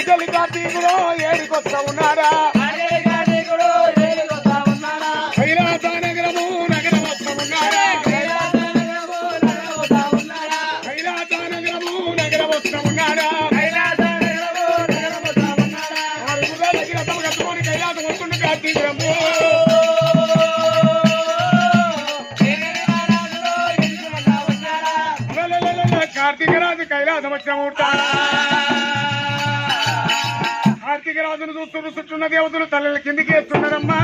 ఆడికెళ్ళి కార్తీకుడు ఏడికొస్తా ఉన్నాడా కైలాస నగరము నగరం వస్తా ఉన్నాడా కైలాస నగరము నగరం వస్తా ఉన్నాడా కట్టుకొని కైలాసం వస్తుండే కార్తీకురము కార్తీకరాజు కైలాసం వచ్చాముట కార్తీకరాజును చూస్తున్న చుట్టున్న దేవతలు తల్లల కిందికి వేస్తున్నారమ్మా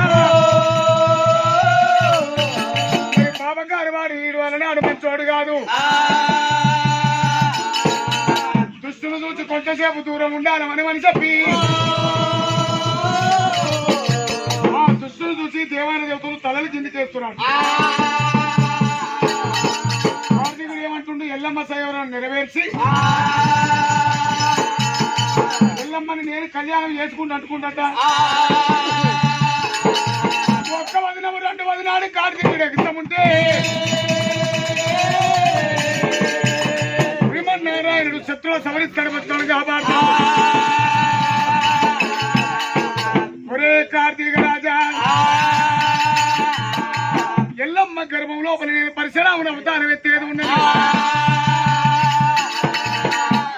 పాపగారి వాడు ఈడు అన్నాడు మంచోడు కాదు దుష్టును చూసి కొంతసేపు దూరం ఉండాలని చెప్పి ఆ దుష్టును చూసి దేవాలయ దేవతలు తలల కిందికి వేస్తున్నాడు ఏమంటుండు ఎల్లమ్మ సేవలను నెరవేర్చి ఎల్లమ్మని నేను కళ్యాణం చేసుకుంటూ అంటుకుంటా ఒక్క వదినము 2 వదినాడు కార్తీకుడు ఎగ్గుతాముంటే శ్రీమన్నారాయణుడు శత్రువుల సవరిస్తాడు వచ్చాడు కాబట్టి ఒరే కార్తీక రాజా ఎల్లమ్మ గర్భం లోపల నేను పరిసరామున అవతారం ఎత్తేది ఉన్నది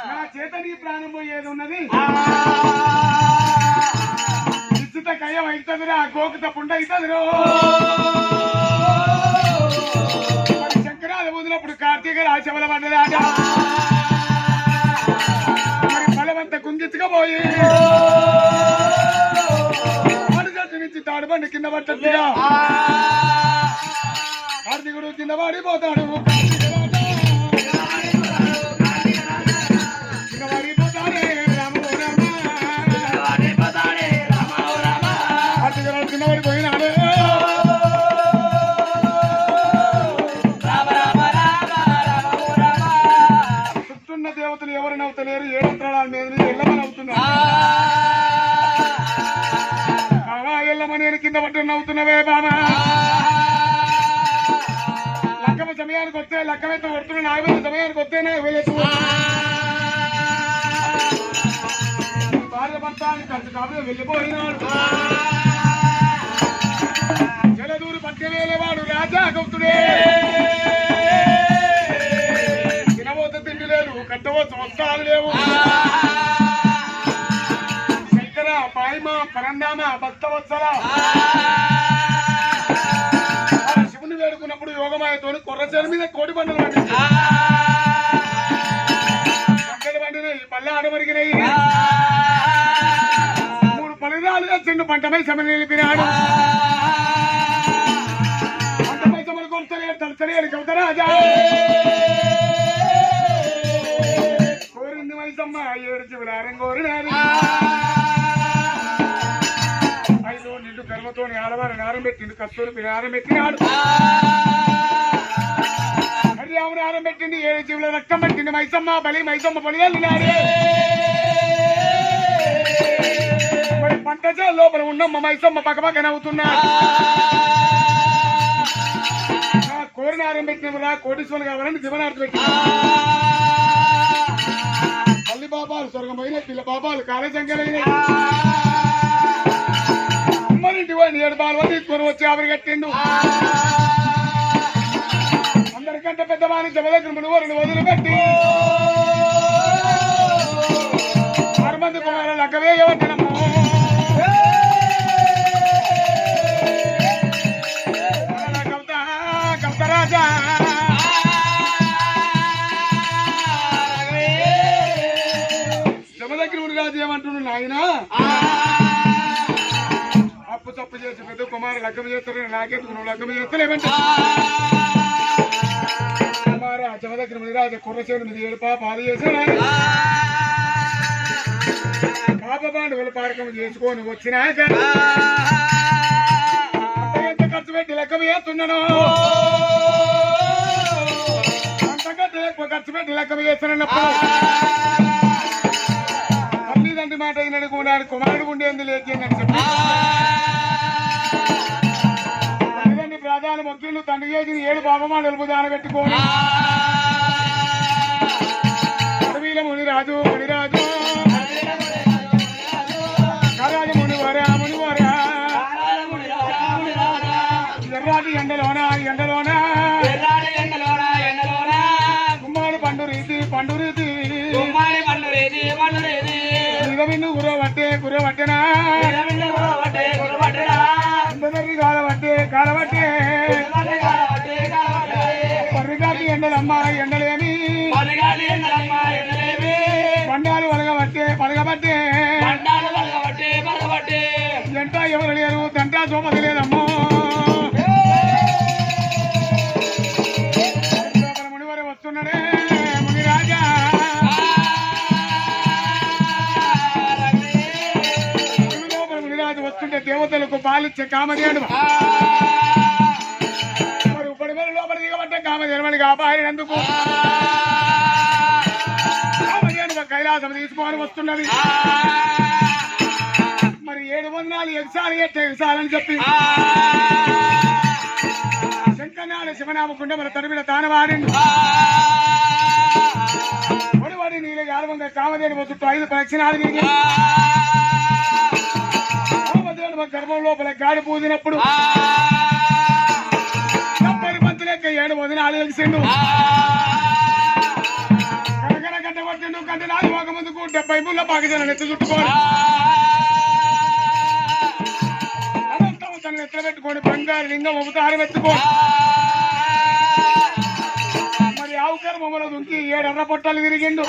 నా చేత నీ ప్రాణం పోయేది ఉన్నది నిశ్చిత కయ్యం అవుతుందిరా గోకుత పుండ అవుతుందిరో మరి శంకరాలు వదిలినప్పుడు కార్తీక రాశవల పడ్డదాట మరి బలవంత కుంగించుకపోయి చెట్టు నుంచి తాడుబండి కింద పట్టద్దుగా కార్తీకుడు కింద పడిపోతాడు కింద పడిపోతాడే కార్తీకుడు కింద పడిపోయినాడు చుట్టున్న దేవతలు ఎవరు నవ్వుతలేరు 7 అంతరాల మీద ఎల్లమని అవుతున్నారు నేను కింద పట్టు నవ్వుతున్నవే బామా లక్కమ సమయానికి వస్తే లక్కమైతే కొడుతున్నా నాగవేల సమయానికి వస్తేనే వెళ్ళచ్చు భార్య భర్తాన్ని ఖర్చు కాబట్టి వెళ్ళిపోయినాడు జలదూరు పట్టి వేలేవాడు రాజా గౌతుడే తినబోత తిండి లేదు కట్టబోత వస్త్రాలు లేవు పరందామ భక్తవత్సల శివుని వేడుకున్నప్పుడు యోగమాయతో కొర్రచేరు మీద కోడి బండలు పండినాయి పల్లె ఆడమరిగినాయి 3 పలురాలు చెండు పంటపై సమయం నిలిపినాడు పంటపై సమలు కొలుస్తలేడు తలసలేడు కవితరాజా కోరింది మైసమ్మ 7 చివరారం కోరినారు నిండు గర్వతోని ఆడవారి నారం పెట్టిండు కస్తూరి నారం పెట్టినాడు హరిరాముని నారం పెట్టింది 7 జీవుల రక్తం పెట్టింది మైసమ్మ బలి వెళ్ళినాడు మరి పంట లోపల ఉన్నమ్మ మైసమ్మ పక్కపక్క నవ్వుతున్నా కోరి నారం పెట్టినరా కోటీశ్వరులు కావాలని దివనార్థ పెట్టిన తల్లి పాపాలు స్వర్గమైన పిల్ల పాపాలు కాళసంఖ్యలైన అమ్మనింటి పోయి 7 బాలు తీసుకొని వచ్చి ఆవిరి కట్టిండు అందరికంటే పెద్దవాని జమదగ్రములు 2 వదిలిపెట్టి 6 మంది కుమారులు లగ్గవే ఇవ్వటనమ్మా కవితరాజా జమదగ్రముడు రాజు ఏమంటున్నాడు నాయన తప్పు చేసి పెద్ద కుమారు లగ్గం చేస్తారని నాకెందుకు నువ్వు లగ్గం చేస్తలేమంటే కుమారు జమదగ్ర రాజు కుర్రసేను మీద 7 పాపాలు చేశాడు పాప పాండవుల పారకం చేసుకొని వచ్చినాక ఎంత ఖర్చు పెట్టి లెక్క వేస్తున్నాను అంతకంటే ఎక్కువ ఖర్చు పెట్టి లెక్క వేస్తానన్నప్పుడు తల్లిదండ్రి మాట అయినడు కూడా కుమారుడు ఉండేందుకు లేచిందని చెప్పి ప్రధాన మంత్రులు తండ్రి చేసిన 7 పాపమాడలు దాన పెట్టుకోని అడవిల మునిరాజు పండురీతి గుమ్మాడి పండురేది పండురేది నిలవిన్ను గురవట్టెనా గురబట్టరా అందరి కాలవట్టే పర్రిగాటి ఎండలమ్మ ఎండలేమి పదిగాలి ఎండలమ్మ ఎండలేవి బండాలు పలగబట్టే పండాలు పలగబట్టే ఎంట ఎవరు లేరు తంటా సోమతి లేదమ్మో మునివరే వస్తున్నాడే మునిరాజా మునిరాజు వస్తుంటే దేవతలకు పాలిచ్చే కామధేను మరి ఇప్పటి వేళ లోపల దిగబట్టే కామధేనుమని కాపాడినందుకు కామధేను కైలాసం తీసుకొని వస్తున్నది మరి 7 వందనాలు ఎగసాలని చెప్పి శంకనాడు శివనామకుండ మన తడిమిన తానవాడిండు పొడివాడి నీళ్ళ ఆరంభంగా కామధేను చుట్టూ 5 ప్రదక్షిణాలు తిరిగి కామధేను గర్భం లోపల గాడి పూజినప్పుడు 70 మంది లెక్క 7 వందనాలు ఎగిసిండు కనకన కట్టబట్టిండు కంటే నాది ఒక ముందుకు 70 ముళ్ళ పాకిజన నెత్తి చుట్టుకోవాలి ఎత్ర పెట్టుకోండి బంగారు లింగం అవతారం ఎత్తుకోండి మరి ఆవుకారు మమ్మల్ని దుంకి 7 ఎర్ర పొట్టాలు విరిగిండు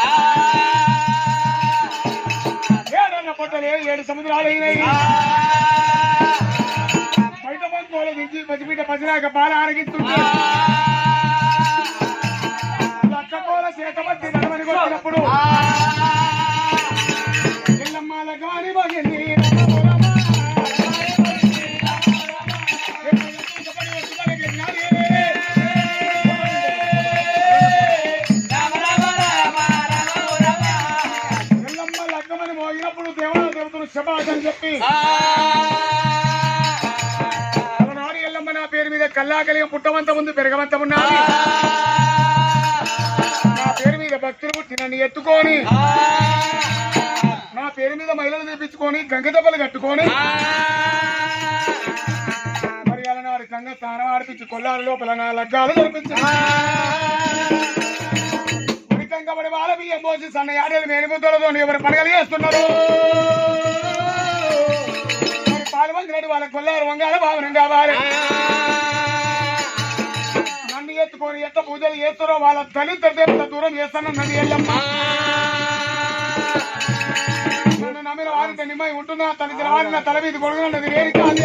7 ఎర్ర పొట్టలు 7 సముద్రాలు అయినాయి బయట పంకోలు దించి పసిపీట పసినాక పాల ఆరగిస్తుంటే లక్కకోల చేతబట్టి నడమని కొట్టినప్పుడు ఎల్లమ్మాల గాని మగింది శబాష్ చెప్పి అలనాడు ఎల్లమ్మ నా పేరు మీద కల్లాకలియం పుట్టవంత ఉంది పెరగవంత ఉన్నది నా పేరు మీద భక్తులు పుట్టి నన్ను ఎత్తుకొని నా పేరు మీద మహిళలు తెప్పించుకొని గంగ దెబ్బలు కట్టుకొని మరి అలనాడు గంగ స్నానం ఆడిపించి కొల్లాల లోపల నా లగ్గాలు జరిపించి ఉడికంగబడి వాళ్ళ బియ్యం పోసి సన్న యాడలు మేనిముద్దలతో ఎవరు పండుగలు చేస్తున్నారు పాల్వంగినట్టు వాళ్ళ కొల్లారు వంగాల భావన కావాలి నన్ను ఎత్తుకొని ఎట్ట పూజలు చేస్తారో వాళ్ళ దళిత దేవత దూరం చేస్తానన్నది ఎల్లమ్మ నన్ను నమ్మిన వారితో నిమ్మై ఉంటున్నా తన వారిన తల మీద కొడుకున్నది వేరు కాదు